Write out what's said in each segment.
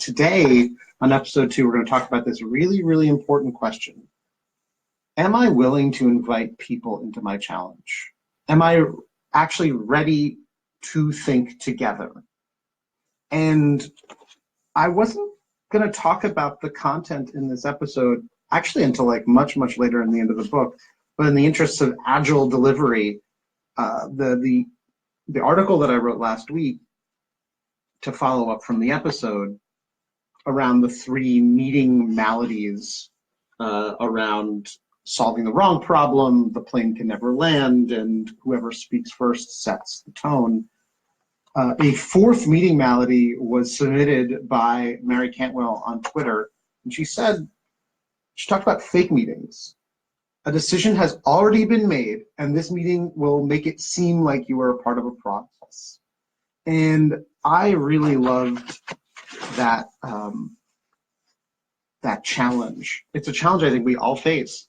today, on episode 2, we're going to talk about this really, really important question. Am I willing to invite people into my challenge? Am I actually ready to think together? And I wasn't going to talk about the content in this episode actually until like much, much later in the end of the book. But in the interests of agile delivery, the article that I wrote last week to follow up from the episode around the 3 meeting maladies around solving the wrong problem, the plane can never land, and whoever speaks first sets the tone. A 4th meeting malady was submitted by Mary Cantwell on Twitter, and she talked about fake meetings. A decision has already been made, and this meeting will make it seem like you are a part of a process. And I really loved that that challenge. It's a challenge I think we all face.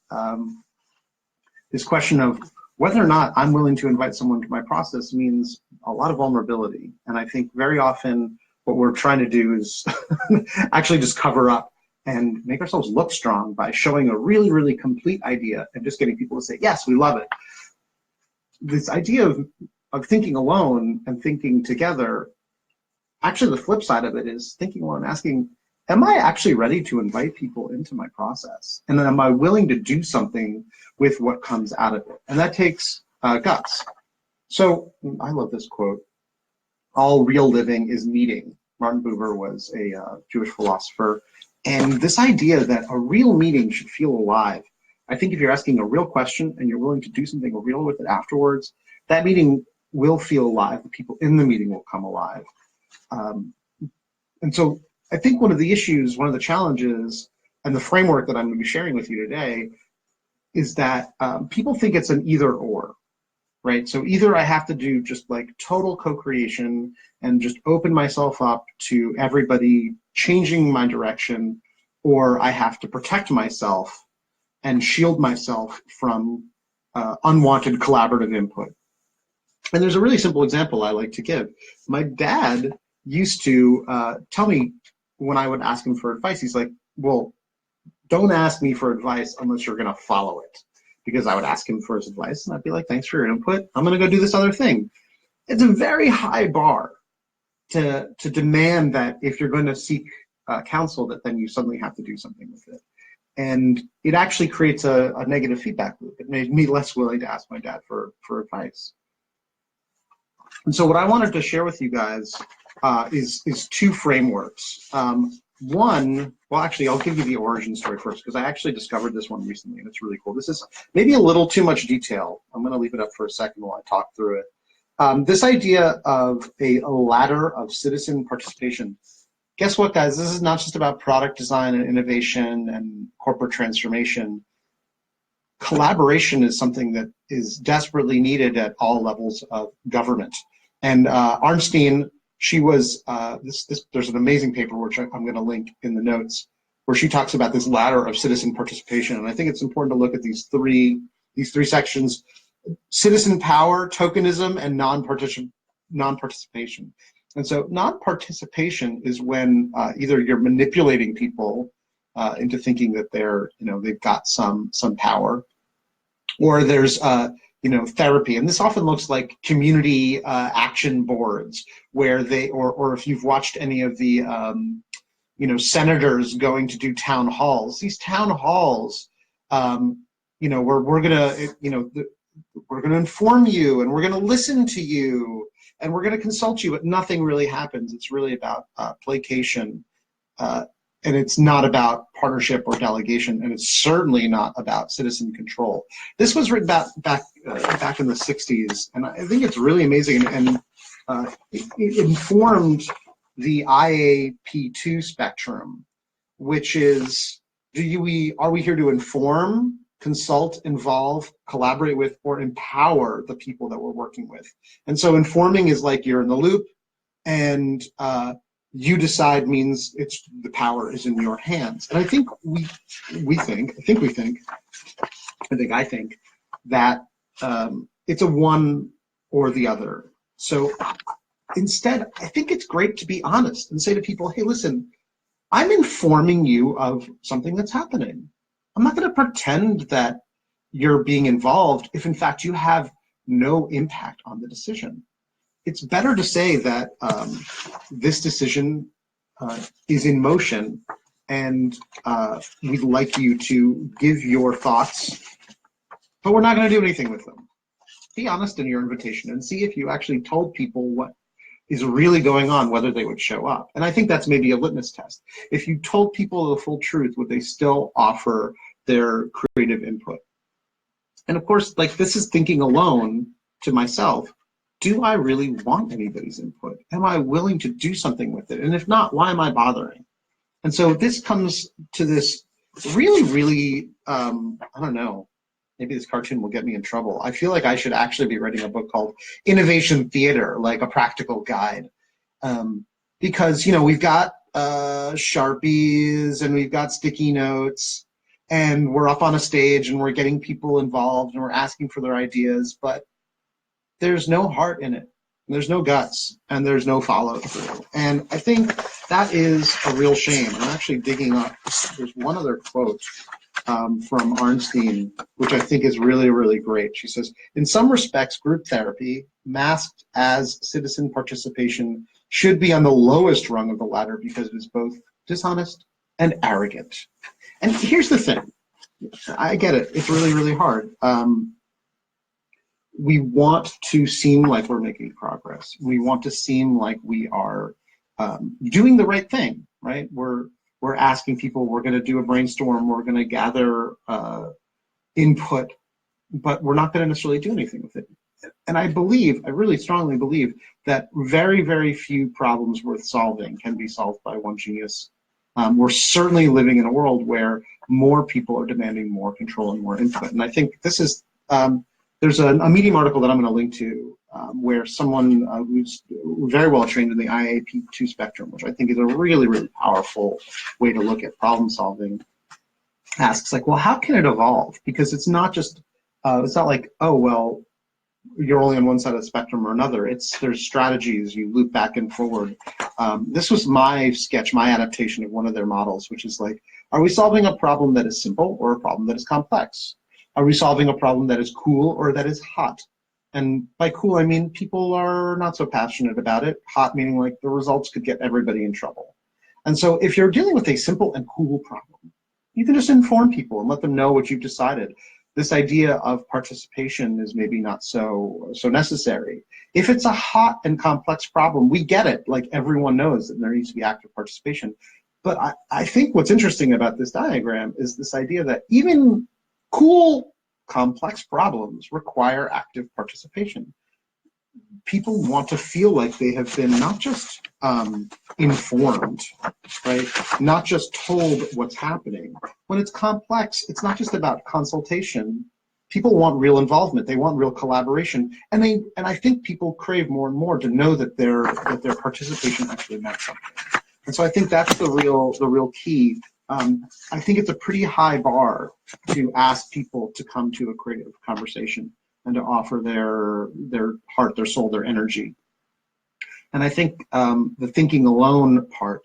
This question of whether or not I'm willing to invite someone to my process means a lot of vulnerability. And I think very often what we're trying to do is actually just cover up and make ourselves look strong by showing a really, really complete idea and just getting people to say, yes, we love it. This idea of thinking alone and thinking together, actually the flip side of it is thinking alone, asking, am I actually ready to invite people into my process? And then am I willing to do something with what comes out of it? And that takes guts. So I love this quote, all real living is meeting. Martin Buber was a Jewish philosopher. And this idea that a real meeting should feel alive. I think if you're asking a real question and you're willing to do something real with it afterwards, that meeting will feel alive. The people in the meeting will come alive. And so I think one of the issues, one of the challenges, and the framework that I'm going to be sharing with you today is that people think it's an either or, right? So either I have to do just like total co-creation and just open myself up to everybody changing my direction, or I have to protect myself and shield myself from unwanted collaborative input. And there's a really simple example I like to give. My dad used to tell me when I would ask him for advice, he's like, well, don't ask me for advice unless you're going to follow it. Because I would ask him for his advice and I'd be like, thanks for your input. I'm going to go do this other thing. It's a very high bar to demand that if you're going to seek counsel, that then you suddenly have to do something with it. And it actually creates a negative feedback loop. It made me less willing to ask my dad for advice. And so what I wanted to share with you guys is 2 frameworks. One, well, actually, I'll give you the origin story first because I actually discovered this one recently and it's really cool. This is maybe a little too much detail. I'm going to leave it up for a second while I talk through it. This idea of a ladder of citizen participation. Guess what, guys? This is not just about product design and innovation and corporate transformation. Collaboration is something that is desperately needed at all levels of government. And Arnstein, she was, there's an amazing paper which I'm going to link in the notes where she talks about this ladder of citizen participation. And I think it's important to look at these three sections: citizen power, tokenism, and non-participation. And so non-participation is when either you're manipulating people into thinking that they've got some power, or there's therapy. And this often looks like community action boards where or if you've watched any of the senators going to do town halls. These town halls, we're gonna inform you and we're gonna listen to you and we're gonna consult you, but nothing really happens. It's really about placation, and it's not about partnership or delegation, and it's certainly not about citizen control. This was written back in the 60s, and I think it's really amazing, and it informed the IAP2 spectrum, which is, are we here to inform, consult, involve, collaborate with, or empower the people that we're working with? And so informing is like you're in the loop, and you decide means the power is in your hands. And I think I think that it's a one or the other. So instead, I think it's great to be honest and say to people, hey, listen, I'm informing you of something that's happening. I'm not going to pretend that you're being involved if in fact you have no impact on the decision. It's better to say that this decision is in motion, and we'd like you to give your thoughts, but we're not going to do anything with them. Be honest in your invitation and see if you actually told people what is really going on, whether they would show up. And I think that's maybe a litmus test. If you told people the full truth, would they still offer their creative input? And of course, like, this is thinking alone to myself. Do I really want anybody's input? Am I willing to do something with it? And if not, why am I bothering? And so this comes to this really, I don't know, maybe this cartoon will get me in trouble. I feel like I should actually be writing a book called Innovation Theater, like a practical guide. Because, you know, we've got Sharpies and we've got sticky notes, and we're up on a stage and we're getting people involved and we're asking for their ideas, but there's no heart in it. There's no guts, and there's no follow through. And I think that is a real shame. I'm actually digging up, there's one other quote from Arnstein, which I think is really great. She says, in some respects, group therapy, masked as citizen participation, should be on the lowest rung of the ladder because it is both dishonest and arrogant. And here's the thing. I get it. It's really hard. We want to seem like we're making progress. We want to seem like we are doing the right thing, right? We're asking people, we're going to do a brainstorm, we're going to gather input, but we're not going to necessarily do anything with it. And I really strongly believe that very few problems worth solving can be solved by one genius. We're certainly living in a world where more people are demanding more control and more input. And I think this is, there's a Medium article that I'm going to link to where someone who's very well trained in the IAP2 spectrum, which I think is a really powerful way to look at problem solving, asks, like, well, how can it evolve? Because it's not just, it's not like, oh, well, you're only on one side of the spectrum or another. There's strategies, you loop back and forward. This was my sketch, my adaptation of one of their models, which is like, are we solving a problem that is simple or a problem that is complex? Are we solving a problem that is cool or that is hot? And by cool, I mean people are not so passionate about it. Hot meaning like the results could get everybody in trouble. And so if you're dealing with a simple and cool problem, you can just inform people and let them know what you've decided. This idea of participation is maybe not so necessary. If it's a hot and complex problem, we get it. Like, everyone knows that there needs to be active participation. But I think what's interesting about this diagram is this idea that even cool, complex problems require active participation. People want to feel like they have been not just informed, right? Not just told what's happening. When it's complex, it's not just about consultation. People want real involvement. They want real collaboration, and I think people crave more and more to know that their participation actually meant something. And so I think that's the real key. I think it's a pretty high bar to ask people to come to a creative conversation and to offer their heart, their soul, their energy. And I think the thinking alone part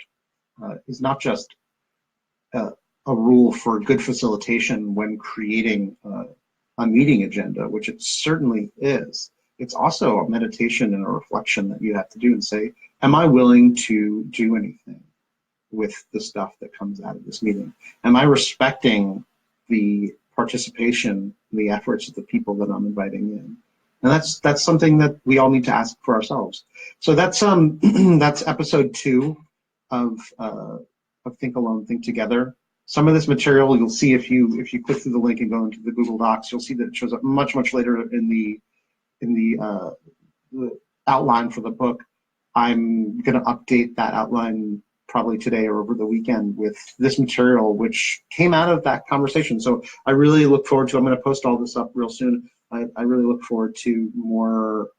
is not just a rule for good facilitation when creating a meeting agenda, which it certainly is. It's also a meditation and a reflection that you have to do and say, am I willing to do anything with the stuff that comes out of this meeting? Am I respecting the participation, the efforts of the people that I'm inviting in? And that's something that we all need to ask for ourselves. So that's that's episode 2 of Think Alone, Think Together. Some of this material you'll see if you click through the link and go into the Google Docs, you'll see that it shows up much later in the outline for the book. I'm going to update that outline probably today or over the weekend with this material, which came out of that conversation. So I really look forward to, I'm going to post all this up real soon. I really look forward to more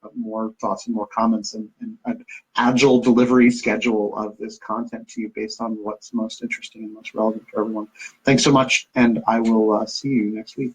thoughts and more comments and an agile delivery schedule of this content to you based on what's most interesting and most relevant for everyone. Thanks so much, and I will see you next week.